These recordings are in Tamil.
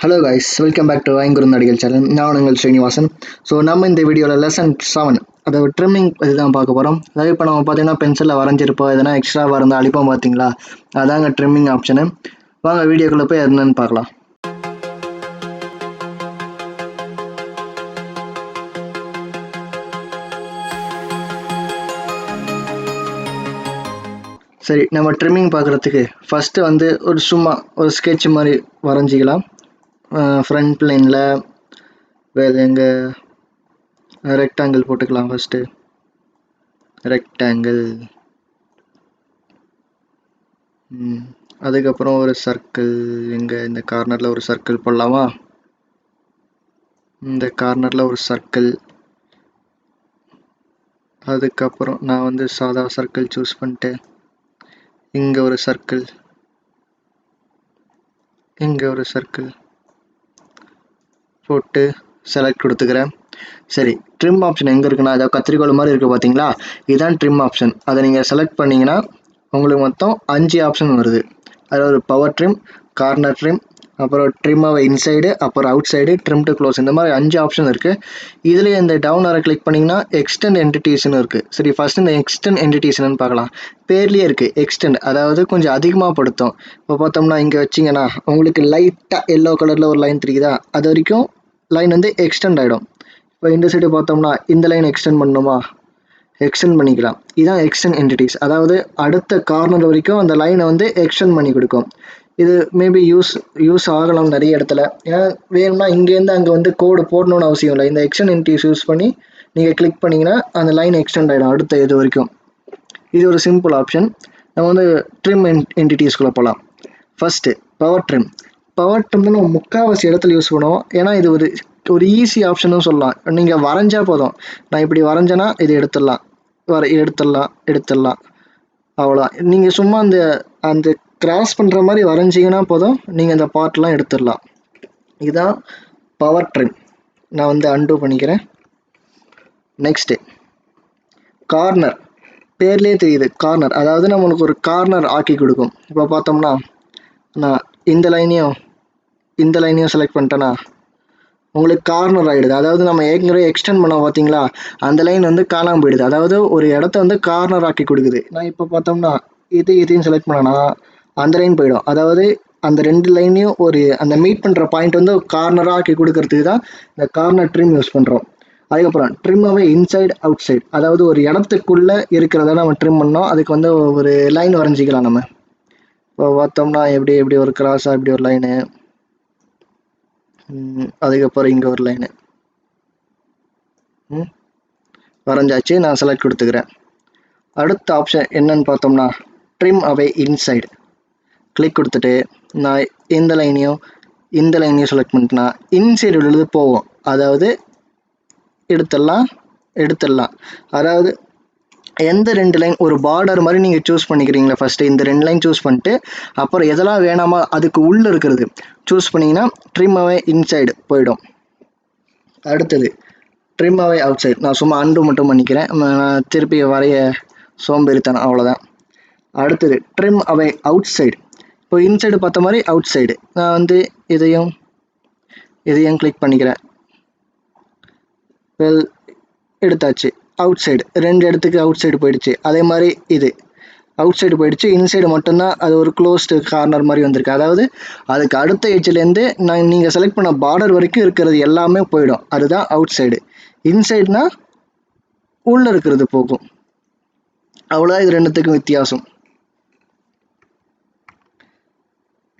Hello guys, welcome back to Nadigal channel. நான் உங்கள் ஸ்ரீனிவாசன். ஸோ நம்ம இந்த வீடியோவில் லெசன் 7 அதாவது ட்ரிம்மிங் பற்றி தான் பார்க்க போகிறோம். அதாவது இப்போ நம்ம பார்த்தீங்கன்னா பென்சிலில் வரைஞ்சிருப்போம், எதனா எக்ஸ்ட்ராவாக இருந்தால் அழிப்போம் பார்த்தீங்களா, அதாங்க ட்ரிம்மிங் ஆப்ஷனு. வாங்க வீடியோக்குள்ளே போய் என்னன்னு பார்க்கலாம். சரி, நம்ம ட்ரிம்மிங் பார்க்குறதுக்கு ஃபஸ்ட்டு வந்து சும்மா ஒரு ஸ்கெட்ச் மாதிரி வரைஞ்சிக்கலாம். ஃப்ரண்ட் பிளேனில் வேறு எங்கள் ரெக்டாங்கிள் போட்டுக்கலாம். ஃபஸ்ட்டு ரெக்டாங்கிள், அதுக்கப்புறம் ஒரு சர்க்கிள். எங்கே இந்த கார்னரில் ஒரு சர்க்கிள் போடலாமா? இந்த கார்னரில் ஒரு சர்க்கிள். அதுக்கப்புறம் நான் வந்து சாதா சர்க்கிள் சூஸ் பண்ணிட்டு இங்கே ஒரு சர்க்கிள், இங்கே ஒரு சர்க்கிள் போட்டு செலக்ட் கொடுத்துக்கிறேன். சரி, ட்ரிம் ஆப்ஷன் எங்கே இருக்குன்னா, அதாவது கத்திரிக்கோள் மாதிரி இருக்குது பார்த்தீங்களா, இதுதான் ட்ரிம் ஆப்ஷன். அதை நீங்கள் செலக்ட் பண்ணிங்கன்னா உங்களுக்கு மொத்தம் 5 ஆப்ஷன் வருது. அதாவது பவர் ட்ரிம், கார்னர் ட்ரிம், அப்புறம் ட்ரிம் அவை இன்சைடு, அப்புறம் out side, trim to close, இந்த மாதிரி 5 ஆப்ஷன் இருக்குது. இதில் இந்த டவுன் ஆரை கிளிக் பண்ணிங்கன்னா எக்ஸ்டெண்ட் என்டிட்டிஸ்னு இருக்குது. சரி, ஃபஸ்ட்டு இந்த எக்ஸ்டெண்ட் என்டிட்டிஸ்னு பார்க்கலாம். பேர்லேயே இருக்குது எக்ஸ்டெண்ட், அதாவது கொஞ்சம் அதிகமாக படுத்தும். இப்போ பார்த்தோம்னா இங்கே வச்சிங்கன்னா உங்களுக்கு லைட்டாக எல்லோ கலரில் ஒரு லைன் தெரியுதா, அது வரைக்கும் லைன் வந்து எக்ஸ்டெண்ட் ஆகிடும். இப்போ இந்த சைடு பார்த்தோம்னா இந்த லைன் எக்ஸ்டெண்ட் பண்ணணுமா, எக்ஸ்டெண்ட் பண்ணிக்கலாம். இதுதான் எக்ஸ்டெண்ட் என்டிட்டிஸ், அதாவது அடுத்த கார்னர் வரைக்கும் அந்த லைனை வந்து எக்ஸ்டெண்ட் பண்ணி கொடுக்கும். இது மேபி யூஸ் ஆகலாம் நிறைய இடத்துல. ஏன்னா வேணும்னா இங்கேருந்து அங்கே வந்து கோடு போடணும்னு அவசியம் இல்லை. இந்த எக்ஸ்டெண்ட் என்டிட்டிஸ் யூஸ் பண்ணி நீங்கள் கிளிக் பண்ணிங்கன்னா அந்த லைன் எக்ஸ்டெண்ட் ஆகிடும் அடுத்த இது வரைக்கும். இது ஒரு சிம்பிள் ஆப்ஷன். நம்ம வந்து ட்ரிம் என்டிட்டிஸ்குள்ளே போகலாம். First power trim. Power trim நம்ம முக்கால்வாசி இடத்துல யூஸ் பண்ணுவோம். ஏன்னா இது ஒரு ஈஸி ஆப்ஷனும் சொல்லலாம். நீங்கள் வரைஞ்சா போதும். நான் இப்படி வரைஞ்சேன்னா இது எடுத்துடலாம், எடுத்துடலாம் அவ்வளோதான். நீங்கள் சும்மா அந்த கிராஸ் பண்ணுற மாதிரி வரைஞ்சிங்கன்னா போதும், நீங்கள் அந்த பார்ட்லாம் எடுத்துடலாம். இதுதான் பவர் ட்ரிம். நான் வந்து அன்டூ பண்ணிக்கிறேன். Next corner. பேர்லேயே தெரியுது கார்னர், அதாவது நம்மளுக்கு ஒரு கார்னர் ஆக்கி கொடுக்கும். இப்போ பார்த்தோம்னா நான் இந்த லைனையும் செலக்ட் பண்ணிட்டேன்னா உங்களுக்கு கார்னர் ஆகிடுது. அதாவது நம்ம ஏற்கனவே எக்ஸ்டெண்ட் பண்ணோம் பார்த்தீங்களா, அந்த லைன் வந்து காணாமல் போயிடுது. அதாவது ஒரு இடத்த வந்து கார்னர் ஆக்கி கொடுக்குது. நான் இப்போ பார்த்தோம்னா இதையும் செலக்ட் பண்ணனா அந்த லைன் போயிடும். அதாவது அந்த 2 லைனையும் அந்த மீட் பண்ணுற பாயிண்ட் வந்து கார்னராக ஆக்கி கொடுக்கறதுக்கு தான் இந்த கார்னர் ட்ரிம் யூஸ் பண்ணுறோம். அதுக்கப்புறம் ட்ரிம் அவே இன்சைடு அவுட் சைடு, அதாவது ஒரு இடத்துக்குள்ளே இருக்கிறத நம்ம ட்ரிம் பண்ணோம். அதுக்கு வந்து ஒரு லைன் வரைஞ்சிக்கலாம் நம்ம. இப்போ பார்த்தோம்னா எப்படி ஒரு கிராஸாக இப்படி ஒரு லைனு, அதுக்கப்புறம் இங்கே ஒரு லைனு வரைஞ்சாச்சு. நான் செலக்ட் கொடுத்துக்கிறேன். அடுத்த ஆப்ஷன் என்னன்னு பார்த்தோம்னா ட்ரிம் அவே இன்சைடு. கிளிக் கொடுத்துட்டு நான் இந்த லைனையும் செலக்ட் பண்ணிட்டேன்னா இன்சைடு உள்ளது போகும். அதாவது எடுத்துடலாம். அதாவது எந்த 2 லைன் ஒரு பார்டர் மாதிரி நீங்கள் சூஸ் பண்ணிக்கிறீங்களா, ஃபஸ்ட்டு இந்த 2 லைன் சூஸ் பண்ணிட்டு அப்புறம் எதெல்லாம் வேணாமா அதுக்கு உள்ளே இருக்கிறது சூஸ் பண்ணிங்கன்னா ட்ரிம் அவே இன்சைடு போயிடும். அடுத்தது ட்ரிம் அவே அவுட் சைடு. நான் சும்மா அன்டூ மட்டும் பண்ணிக்கிறேன், நான் திருப்பி வரைய சோம்பேறித்தனம், அவ்வளோதான். அடுத்தது ட்ரிம் அவே அவுட் சைடு. இப்போ இன்சைடு பார்த்த மாதிரி அவுட் சைடு. நான் வந்து இதையும் கிளிக் பண்ணிக்கிறேன். வெல், எடுத்தாச்சு. அவுட் சைடு 2 இடத்துக்கு அவுட் சைடு போயிடுச்சு. அதே மாதிரி இது அவுட் சைடு போயிடுச்சு. இன்சைடு மட்டும்தான் அது ஒரு க்ளோஸ்டு கார்னர் மாதிரி வந்திருக்கு. அதாவது அதுக்கு அடுத்த எட்ஜ்லேருந்து நீங்கள் செலக்ட் பண்ண பார்டர் வரைக்கும் இருக்கிறது எல்லாமே போயிடும். அதுதான் அவுட் சைடு. இன்சைடுனா உள்ளே இருக்கிறது போகும். அவ்வளோதான் இது ரெண்டுத்துக்கும் வித்தியாசம்.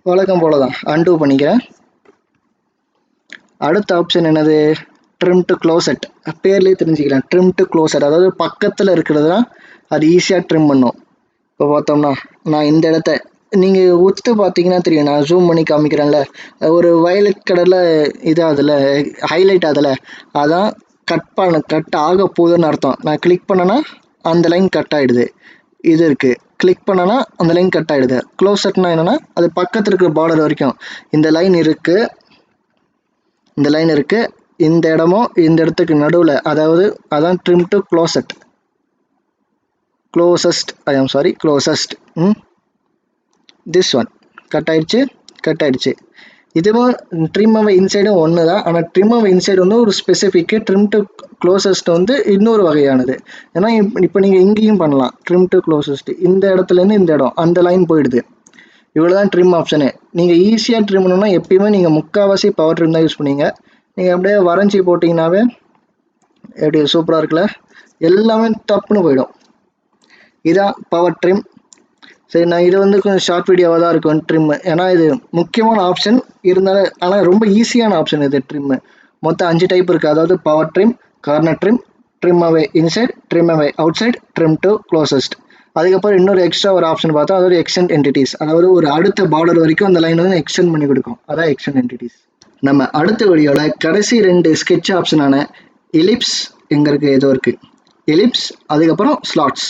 வழக்கம் போல தான் அன்டூ பண்ணிக்கிறேன். அடுத்த ஆப்ஷன் என்னது, ட்ரிம் டு க்ளோசட். பேர்லேயே தெரிஞ்சுக்கலாம், ட்ரிம் டு க்ளோசட். அதாவது பக்கத்தில் இருக்கிறது தான் அது ஈஸியாக ட்ரிம் பண்ணும். இப்போ பார்த்தோம்னா நான் இந்த இடத்த நீங்கள் உத்து பார்த்தீங்கன்னா தெரியும், நான் ஜூம் பண்ணி காமிக்கிறேன்ல, ஒரு வயலட் கலரில் இது அதில் ஹைலைட் அதில் அதான் கட் ஆக போகுதுன்னு அர்த்தம். நான் கிளிக் பண்ணேன்னா அந்த லைன் கட் ஆகிடுது. இது இருக்குது, கிளிக் பண்ணனா அந்த லைன் கட் ஆகிடுது. க்ளோசட்னா என்னென்னா அது பக்கத்தில் இருக்கிற பார்டர் வரைக்கும் இந்த லைன் இருக்குது, இந்த இடமும் இந்த இடத்துக்கு நடுவில், அதாவது அதான் trim to closet. Closest this one cut ஆயிடுச்சு. இதுவும் ட்ரிம் அவே இன்சைடும் ஒன்று தான். ஆனால் ட்ரிம் அவே இன்சைடு வந்து ஒரு ஸ்பெசிஃபிக்கு, ட்ரிம் டு க்ளோசஸ்ட் வந்து இன்னொரு வகையானது. ஏன்னா இப்போ நீங்கள் இங்கேயும் பண்ணலாம். ட்ரிம் டு க்ளோசஸ்ட் இந்த இடத்துலேருந்து இந்த இடம் அந்த லைன் போயிடுது. இவ்வளோ தான் ட்ரிம் ஆப்ஷனு. நீங்கள் ஈஸியாக ட்ரிம் பண்ணணும்னா எப்பயுமே நீங்கள் முக்கால்வாசி பவர் ட்ரிம் தான் யூஸ் பண்ணீங்க. நீங்கள் அப்படியே வரைஞ்சி போட்டிங்கனாவே எப்படி சூப்பராக இருக்குல்ல, எல்லாமே தப்புன்னு போயிடும். இதான் பவர் ட்ரிம். சரி, நான் இது வந்து கொஞ்சம் ஷார்ட் வீடியோவாக தான் இருக்கும் ட்ரிம்மு, ஏன்னா இது முக்கியமான ஆப்ஷன் இருந்தாலும், ஆனால் ரொம்ப ஈஸியான ஆப்ஷன் இது ட்ரிம்மு. மொத்தம் 5 டைப் இருக்குது. அதாவது power trim, corner trim, trim away inside, trim away outside, trim to closest. அதுக்கப்புறம் இன்னொரு எக்ஸ்ட்ரா ஒரு ஆப்ஷன் பார்த்தா அதாவது எக்ஸ்டெண்ட் என்டிட்டிஸ். அதாவது ஒரு அடுத்த பார்டர் வரைக்கும் அந்த லைன் வந்து எக்ஸ்டெண்ட் பண்ணி கொடுக்கும். அதான் எக்ஸ்டெண்ட் என்டிட்டிஸ். நம்ம அடுத்த வீடியோவில் கடைசி 2 ஸ்கெட்ச் ஆப்ஷனான எலிப்ஸ் எங்கே இருக்குது, ஏதோ இருக்குது எலிப்ஸ், அதுக்கப்புறம் ஸ்லாட்ஸ்.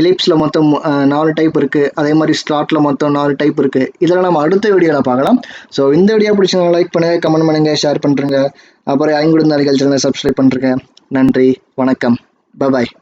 எலிப்ஸில் மொத்தம் 4 டைப் இருக்குது. அதே மாதிரி ஸ்லாட்டில் மொத்தம் 4 டைப் இருக்குது. இதெல்லாம் நம்ம அடுத்த வீடியோவில் பார்க்கலாம். ஸோ இந்த வீடியோ பிடிச்சா லைக் பண்ணுங்கள், கமெண்ட் பண்ணுங்கள், ஷேர் பண்ணுறேங்க. அப்புறம் ஐங்குடுந்தாரிகள் சேனலை சப்ஸ்கிரைப் பண்ணுறேங்க. நன்றி, வணக்கம், பபாய்.